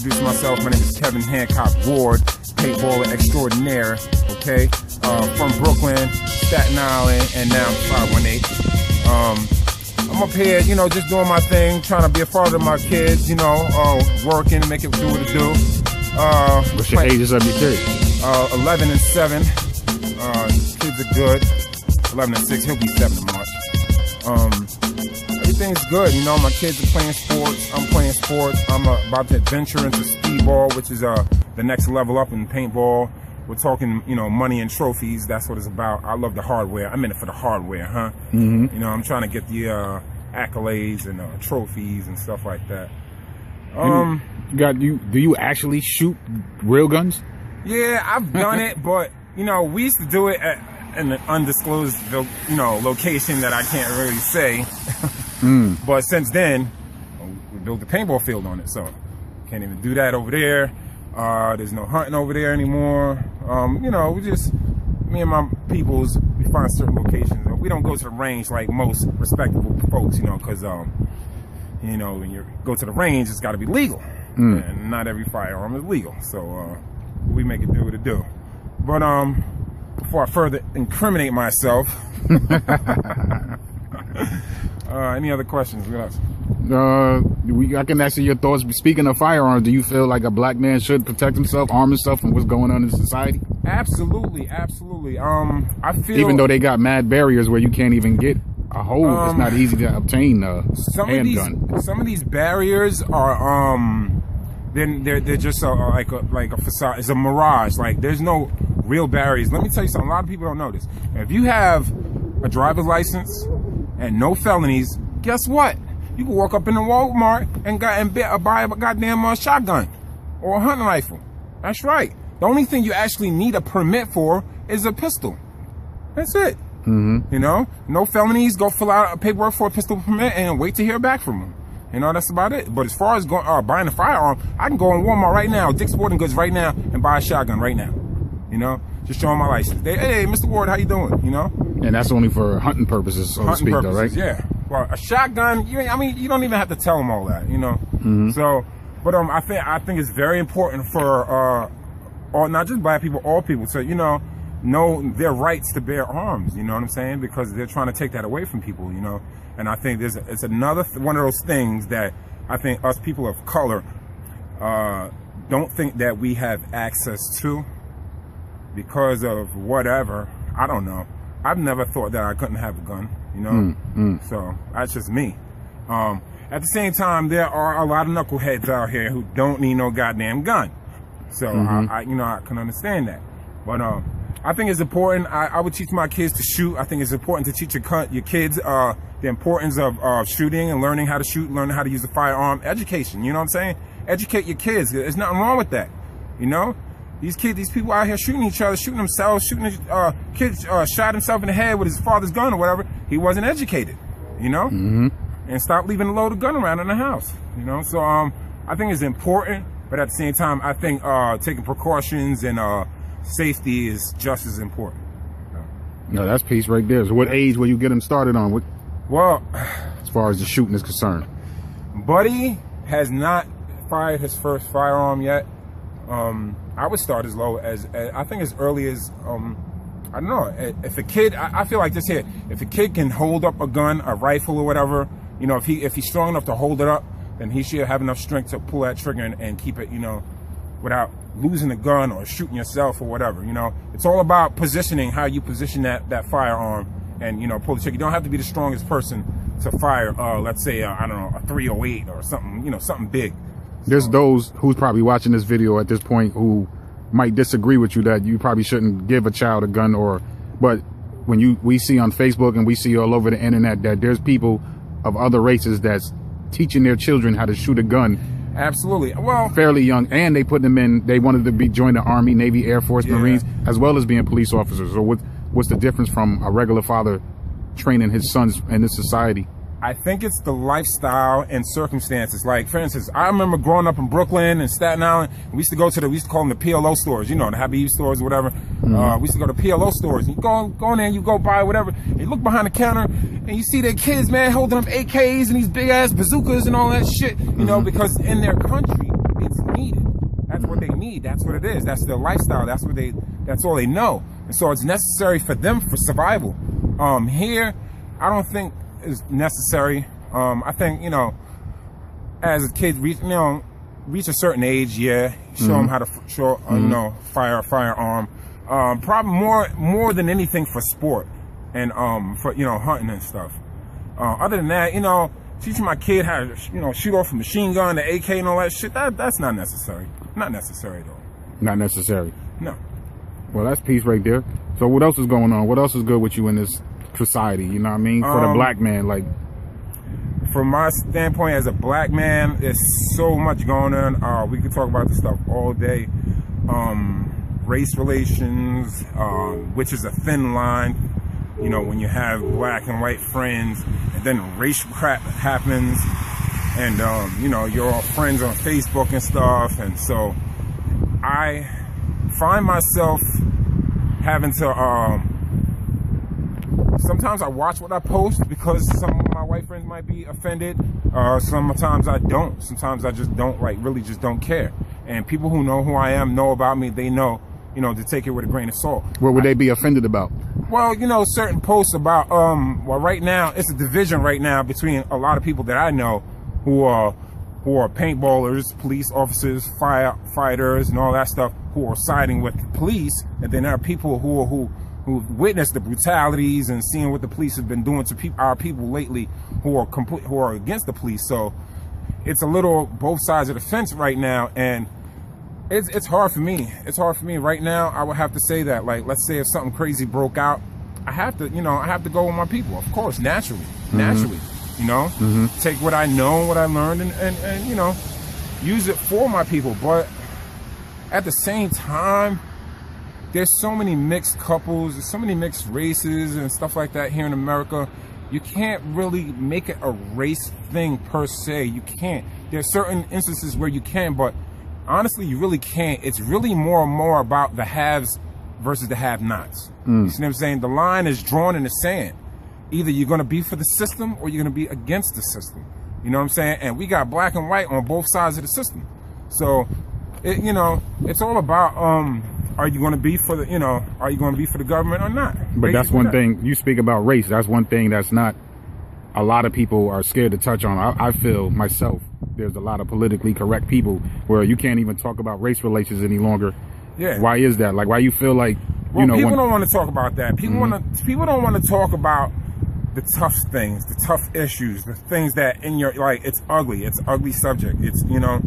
introduce myself. My name is Kevin Hancock Ward, paintballer extraordinaire, okay? From Brooklyn, Staten Island, and now 518. I'm up here, you know, just doing my thing, trying to be a father to my kids, you know, working, make it do what it do. What's your ages of your kids? 11 and 7. Kids are good. 11 and 6, he'll be 7 in March. Everything's good, you know, my kids are playing sports, I'm playing sports. I'm about to venture into speedball, which is the next level up in paintball. We're talking, you know, money and trophies. That's what it's about. I love the hardware. I'm in it for the hardware, huh? You know, I'm trying to get the accolades and trophies and stuff like that. Do you actually shoot real guns? Yeah, I've done it, but you know, we used to do it at an undisclosed, you know, location that I can't really say. But since then, we built a paintball field on it, so can't even do that over there. There's no hunting over there anymore. You know, we just, me and my peoples, we find certain locations. We don't go to the range like most respectable folks, you know, because, you know, when you go to the range, it's got to be legal. And not every firearm is legal. So we make it do what it do. But before I further incriminate myself, any other questions? I can ask you your thoughts. Speaking of firearms, do you feel like a black man should protect himself, arm himself from what's going on in society? Absolutely, absolutely. I feel, even though they got mad barriers where you can't even get a hold, it's not easy to obtain a handgun. Some of these barriers are they're just like a facade. It's a mirage. Like there's no real barriers. Let me tell you something. A lot of people don't know this. If you have a driver's license and no felonies, guess what? You can walk up in the Walmart and buy a goddamn shotgun or a hunting rifle. That's right. The only thing you actually need a permit for is a pistol. That's it. You know, no felonies. Go fill out a paperwork for a pistol permit and wait to hear back from them. You know, that's about it. But as far as buying a firearm, I can go in Walmart right now, Dick's Sporting Goods right now, and buy a shotgun right now. You know, just showing my license. Hey, Mr. Ward, how you doing? You know. And that's only for hunting purposes, so to speak, though, right? Yeah. Well, a shotgun, I mean, you don't even have to tell them all that, you know. So, but I think it's very important for not just black people, all people, to know their rights to bear arms. You know what I'm saying? Because they're trying to take that away from people, you know. And I think it's another one of those things that I think us people of color don't think that we have access to because of whatever. I don't know. I've never thought that I couldn't have a gun, you know. So that's just me. At the same time, there are a lot of knuckleheads out here who don't need no goddamn gun. So I can understand that. But I think it's important. I would teach my kids to shoot. I think it's important to teach your kids the importance of shooting and learning how to shoot, learning how to use a firearm. Education, you know what I'm saying? Educate your kids. There's nothing wrong with that, you know? These people out here shooting each other, shooting themselves, kids shot himself in the head with his father's gun or whatever. He wasn't educated, you know? And stop leaving a loaded gun around in the house, you know? So I think it's important, but at the same time, I think taking precautions and safety is just as important. No, that's peace right there. So what age will you get him started on? Well, as far as the shooting is concerned, Buddy has not fired his first firearm yet. I would start as low as I think as early as I don't know. If a kid, I feel like this here. If a kid can hold up a gun, a rifle or whatever, you know, if he's strong enough to hold it up, then he should have enough strength to pull that trigger and keep it, you know, without losing the gun or shooting yourself or whatever. You know, it's all about positioning, how you position that firearm and, you know, pull the trigger. You don't have to be the strongest person to fire, let's say, I don't know, a 308 or something, you know, something big. There's those who's probably watching this video at this point who might disagree with you that you probably shouldn't give a child a gun, but when we see on Facebook and we see all over the internet that there's people of other races that's teaching their children how to shoot a gun. Absolutely. Well, fairly young, and they put them in, they wanted to join the Army, Navy, Air Force, Marines, as well as being police officers. So what's the difference from a regular father training his sons in this society? I think it's the lifestyle and circumstances. Like, for instance, I remember growing up in Brooklyn and Staten Island. We used to go to we used to call them the PLO stores, you know, the Happy Eve stores or whatever. We used to go to PLO stores. And you go in there and you go buy whatever. And you look behind the counter and you see their kids, man, holding up AKs and these big ass bazookas and all that shit, you know, because in their country, it's needed. That's what they need. That's what it is. That's their lifestyle. That's all they know. And so it's necessary for them for survival. Here, I don't think it's necessary. I think, you know, as a kid, reach a certain age, yeah, show them how to you know, fire a firearm. Probably more than anything for sport and for, you know, hunting and stuff. Other than that, you know, teaching my kid how to, you know, shoot off a machine gun, the AK and all that shit, that's not necessary. Not necessary, though. Not necessary. No. Well, that's peace right there. So what else is going on? What else is good with you in this society? You know what I mean? For the black man, like. From my standpoint as a black man, there's so much going on. We could talk about this stuff all day. Race relations, which is a thin line. You know, when you have black and white friends, and then racial crap happens, and you know, you're all friends on Facebook and stuff, and so I find myself having to sometimes I watch what I post because some of my white friends might be offended. Sometimes I don't. Sometimes I just don't, like, really just don't care. And people who know who I am, know about me, they know, you know, to take it with a grain of salt. What would they be offended about? Well, you know, certain posts about, well, right now, it's a division right now between a lot of people that I know who are paintballers, police officers, firefighters, and all that stuff, who are siding with the police. And then there are people who've witnessed the brutalities and seeing what the police have been doing to our people lately, who are against the police. So it's a little both sides of the fence right now, and it's hard for me. It's hard for me right now. I would have to say that, like, let's say if something crazy broke out, I have to go with my people, of course, naturally, you know, take what I know, what I learned, and you know, use it for my people. But at the same time, there's so many mixed couples, there's so many mixed races and stuff like that here in America. You can't really make it a race thing per se. You can't. There's certain instances where you can, but honestly, you really can't. It's really more and more about the haves versus the have-nots. You see what I'm saying? The line is drawn in the sand. Either you're going to be for the system or you're going to be against the system. You know what I'm saying? And we got black and white on both sides of the system. So, you know, it's all about, are you going to be for the, you know, are you going to be for the government or not? But that's one thing, you speak about race, that's one thing that's not, a lot of people are scared to touch on. I feel myself, there's a lot of politically correct people where you can't even talk about race relations any longer. Yeah. Why is that? Like, why you feel like, you know, people don't want to talk about that. People people don't want to talk about the tough things, the tough issues, the things that in your, like, it's ugly. It's an ugly subject. It's, you know,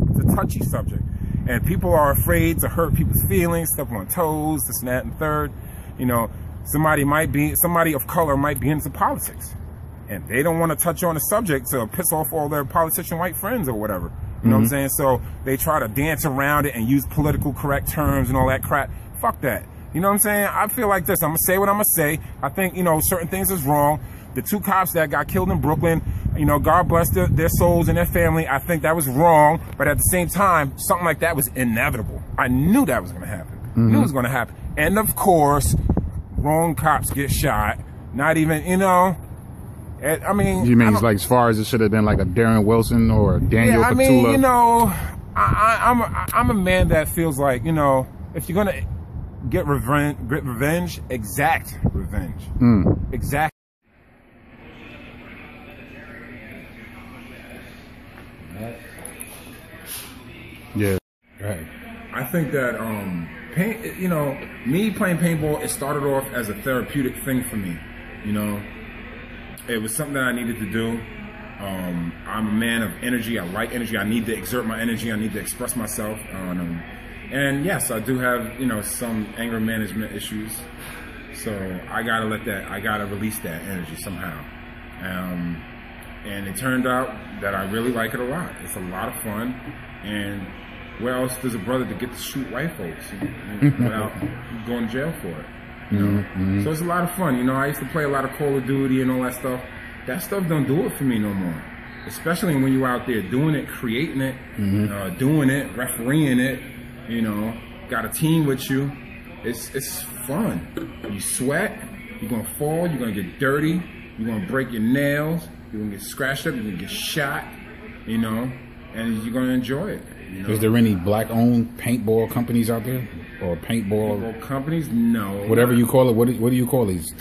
it's a touchy subject. And people are afraid to hurt people's feelings, step on toes, this and that and third. You know, somebody of color might be into politics, and they don't want to touch on the subject to piss off all their politician white friends or whatever. You know what I'm saying? So they try to dance around it and use political correct terms and all that crap. Fuck that. You know what I'm saying? I feel like this. I'm going to say what I'm going to say. I think, you know, certain things is wrong. The 2 cops that got killed in Brooklyn, you know, God bless their souls and their family. I think that was wrong. But at the same time, something like that was inevitable. I knew that was going to happen. Knew it was going to happen. And of course, wrong cops get shot. Not even, you know, I mean, you mean like as far as it should have been like a Darren Wilson or a Daniel Petula? I mean, you know, I'm a man that feels like, you know, if you're gonna get revenge, exact revenge, exact. Yeah, right. I think that you know, me playing paintball, it started off as a therapeutic thing for me. You know. It was something that I needed to do. I'm a man of energy. I like energy. I need to exert my energy. I need to express myself. And yes, I do have, you know, some anger management issues. So I gotta release that energy somehow. And it turned out that I really like it a lot. It's a lot of fun. And where else does a brother to get to shoot white folks without going to jail for it? You know? So it's a lot of fun. You know, I used to play a lot of Call of Duty and all that stuff. That stuff don't do it for me no more. Especially when you're out there doing it, creating it, doing it, refereeing it, you know, got a team with you. It's fun. You sweat, you're gonna fall, you're gonna get dirty, you're gonna break your nails, you're gonna get scratched up, you're gonna get shot, you know, and you're gonna enjoy it. You know? Is there any black-owned paintball companies out there, or paintball companies? No. Whatever you call it. What do you call these?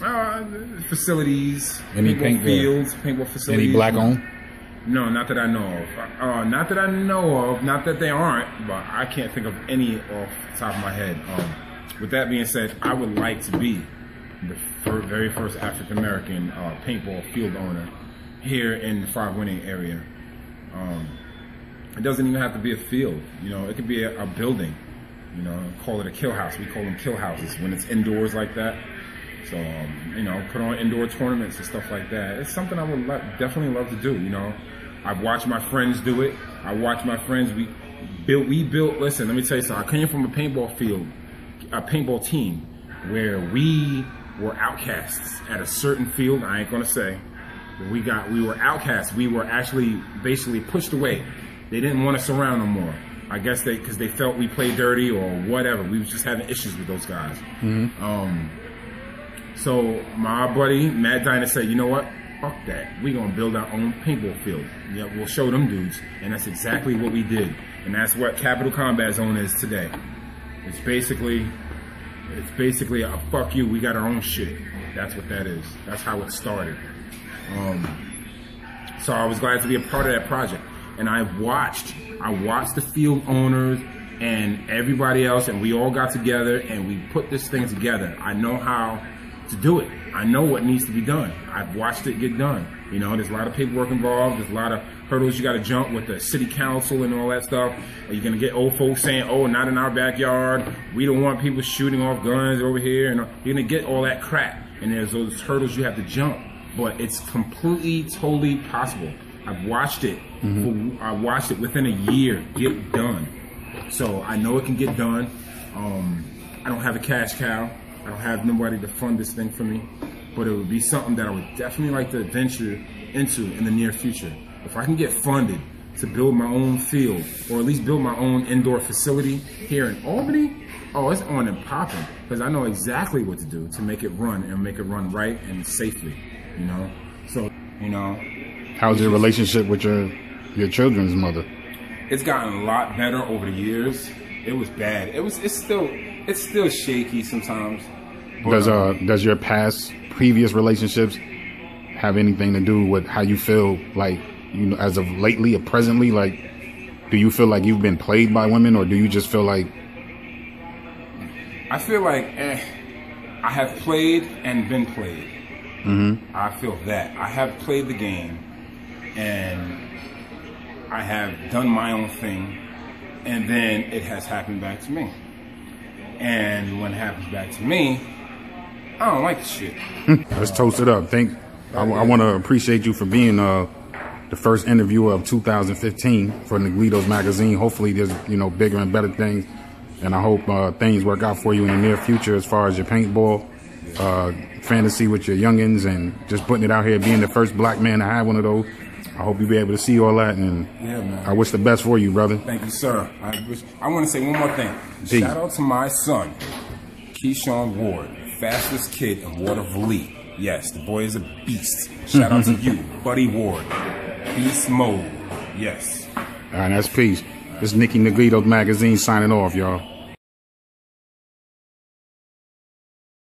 Facilities. Any paintball fields, paintball facilities. Any black-owned? No, not that I know of. Not that I know of. Not that they aren't, but I can't think of any off the top of my head. With that being said, I would like to be the very first African American paintball field owner here in the Five Winning area. It doesn't even have to be a field. You know, it could be a building. You know, call it a kill house. We call them kill houses when it's indoors like that. So, you know, put on indoor tournaments and stuff like that. It's something I would definitely love to do. You know, I've watched my friends do it. I watched my friends. We built. Listen, let me tell you something. I came from a paintball field, a paintball team, where we were outcasts at a certain field. I ain't gonna say. We were outcasts. We were actually basically pushed away. They didn't want us around no more. I guess because they felt we played dirty or whatever. We was just having issues with those guys. So my buddy Matt Diner said, you know what? Fuck that. We gonna build our own paintball field. Yeah, we'll show them dudes, and that's exactly what we did. And that's what Capital Combat Zone is today. It's basically a fuck you. We got our own shit. That's what that is. That's how it started. So I was glad to be a part of that project. And I watched the field owners and everybody else, and we all got together and we put this thing together. I know how to do it. I know what needs to be done. I've watched it get done. You know, there's a lot of paperwork involved. There's a lot of hurdles you got to jump with the city council and all that stuff. Are you going to get old folks saying, oh, not in our backyard. We don't want people shooting off guns over here. And you're going to get all that crap. And there's those hurdles you have to jump. But it's completely, totally possible. I've watched it. I watched it within a year get done. So I know it can get done. I don't have a cash cow. I don't have nobody to fund this thing for me. But it would be something that I would definitely like to venture into in the near future. If I can get funded to build my own field, or at least build my own indoor facility here in Albany, oh, it's on and popping. Because I know exactly what to do to make it run, and make it run right and safely, you know? So, you know. How's your relationship with your children's mother? It's gotten a lot better over the years. It was bad. It's still shaky sometimes. But, does your previous relationships have anything to do with how you feel, like, you know, as of lately or presently? Like, do you feel like you've been played by women, or do you just feel like? I feel like I have played and been played. I feel that I have played the game, and I have done my own thing, and then it has happened back to me. And when it happens back to me, I don't like the shit. Let's toast it up. I want to appreciate you for being the first interviewer of 2015 for NEGRITO'S Magazine. Hopefully there's, you know, bigger and better things. And I hope things work out for you in the near future as far as your paintball fantasy with your youngins, and just putting it out here, being the first black man to have one of those. I hope you'll be able to see all that, and yeah, man. I wish the best for you, brother. Thank you, sir. I want to say one more thing. Peace. Shout out to my son, Keyshawn Ward, fastest kid in Waterville. Yes, the boy is a beast. Shout out to you, Buddy Ward. Beast mode. Yes. All right, that's peace. This is NEGRITO'S Magazine signing off, y'all.